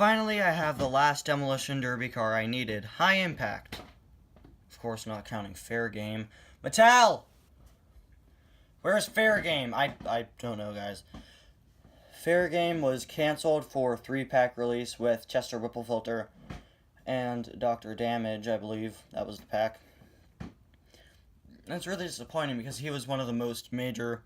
Finally, I have the last Demolition Derby car I needed. High Impact. Of course, not counting Fair Game. Mattel! Where's Fair Game? I don't know, guys. Fair Game was canceled for 3-pack release with Chester Whipplefilter and Dr. Damage, I believe. That was the pack. And it's really disappointing because he was one of the most major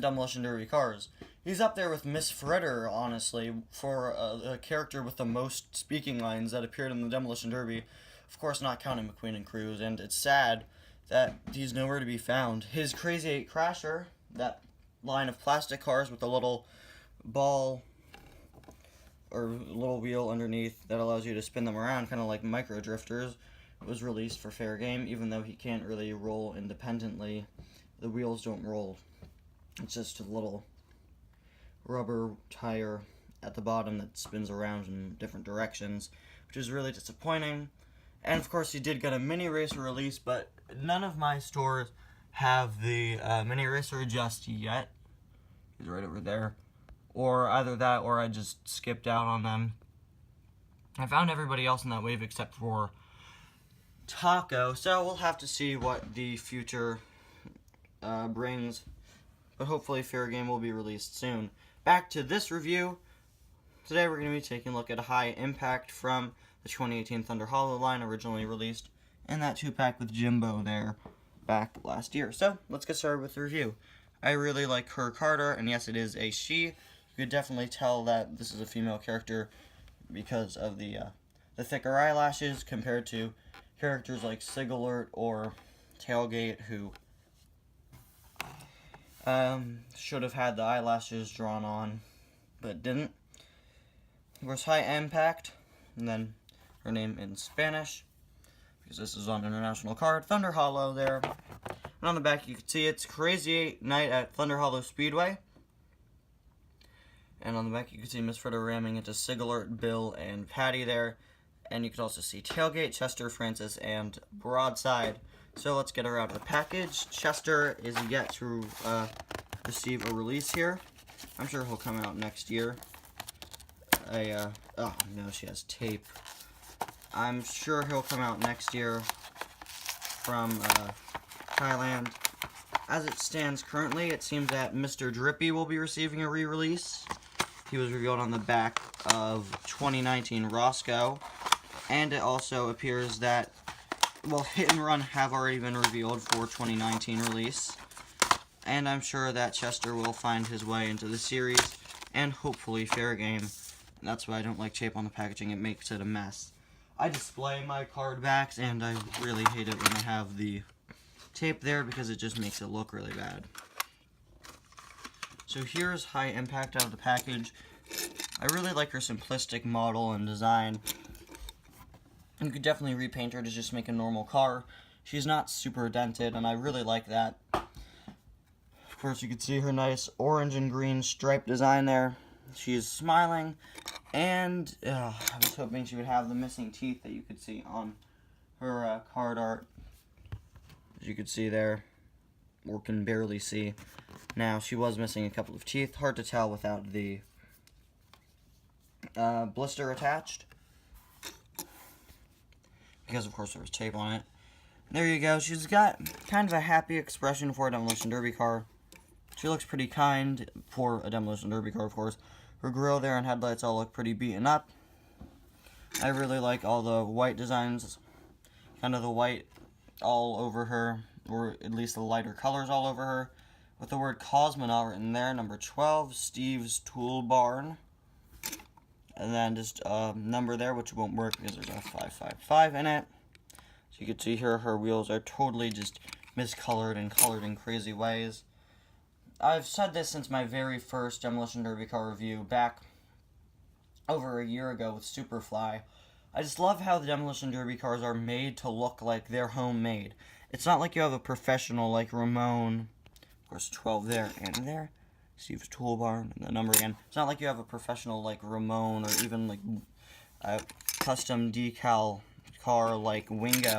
Demolition Derby cars. He's up there with Miss Fritter, honestly, for a character with the most speaking lines that appeared in the Demolition Derby. Of course, not counting McQueen and Cruz, and it's sad that he's nowhere to be found. His Crazy 8 Crasher, that line of plastic cars with a little ball or little wheel underneath that allows you to spin them around, kind of like micro drifters, was released for Fair Game, even though he can't really roll independently. The wheels don't roll. It's just a little rubber tire at the bottom that spins around in different directions, which is really disappointing. And of course, he did get a mini racer release, but none of my stores have the mini racer just yet. He's right over there. Or either that, or I just skipped out on them. I found everybody else in that wave except for Taco, so we'll have to see what the future brings. But hopefully Fair Game will be released soon. Back to this review. Today we're going to be taking a look at High Impact from the 2018 Thunder Hollow line, originally released, and that 2-pack with Jimbo there back last year. So let's get started with the review. I really like her card art, and yes, it is a she. You could definitely tell that this is a female character because of the thicker eyelashes compared to characters like Sigalert or Tailgate, who should have had the eyelashes drawn on, but didn't. Of course, High Impact, and then her name in Spanish, because this is on international card, Thunder Hollow there. And on the back you can see it's Crazy 8 Night at Thunder Hollow Speedway. And on the back you can see Miss Fritter ramming into Sigalert, Bill, and Patty there. And you can also see Tailgate, Chester, Francis, and Broadside. So let's get her out of the package. Chester is yet to receive a release here. I'm sure he'll come out next year. Oh no, she has tape. I'm sure he'll come out next year from Thailand. As it stands currently, it seems that Mr. Drippy will be receiving a re-release. He was revealed on the back of 2019 Roscoe. And it also appears that, well, Hit and Run have already been revealed for 2019 release. And I'm sure that Chester will find his way into the series, and hopefully Fair Game. That's why I don't like tape on the packaging, it makes it a mess. I display my card backs, and I really hate it when I have the tape there because it just makes it look really bad. So here's High Impact out of the package. I really like her simplistic model and design. You could definitely repaint her to just make a normal car. She's not super dented, and I really like that. Of course, you can see her nice orange and green stripe design there. She is smiling, and I was hoping she would have the missing teeth that you could see on her card art. As you could see there, or can barely see. Now, she was missing a couple of teeth. Hard to tell without the blister attached, because of course there was tape on it. There you go. She's got kind of a happy expression for a Demolition Derby car. She looks pretty kind for a Demolition Derby car, of course. Her grille there and headlights all look pretty beaten up. I really like all the white designs, kind of the white all over her, or at least the lighter colors all over her, with the word Cosmonaut written there, number 12, Steve's Tool Barn. And then just a number there, which won't work because there's a 555 in it. So you can see here her wheels are totally just miscolored and colored in crazy ways. I've said this since my very first Demolition Derby car review back over a year ago with Superfly. I just love how the Demolition Derby cars are made to look like they're homemade. It's not like you have a professional like Ramon, of course 12 there and there, Steve's Tool Barn, and the number again. It's not like you have a professional like Ramon or even like a custom decal car like Wingo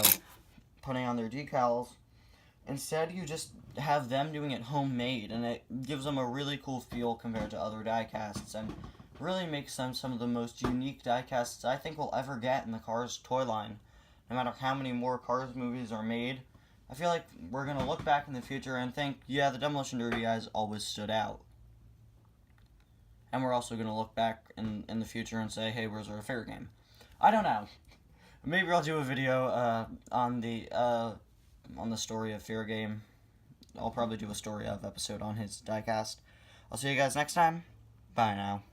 putting on their decals. Instead, you just have them doing it homemade, and it gives them a really cool feel compared to other die casts. And really makes them some of the most unique diecasts I think we'll ever get in the Cars toy line. No matter how many more Cars movies are made, I feel like we're going to look back in the future and think, yeah, the Demolition Derby guys always stood out. And we're also going to look back in the future and say, hey, where's our fair game? I don't know. Maybe I'll do a video on the story of Fair Game. I'll probably do a story of episode on his diecast. I'll see you guys next time. Bye now.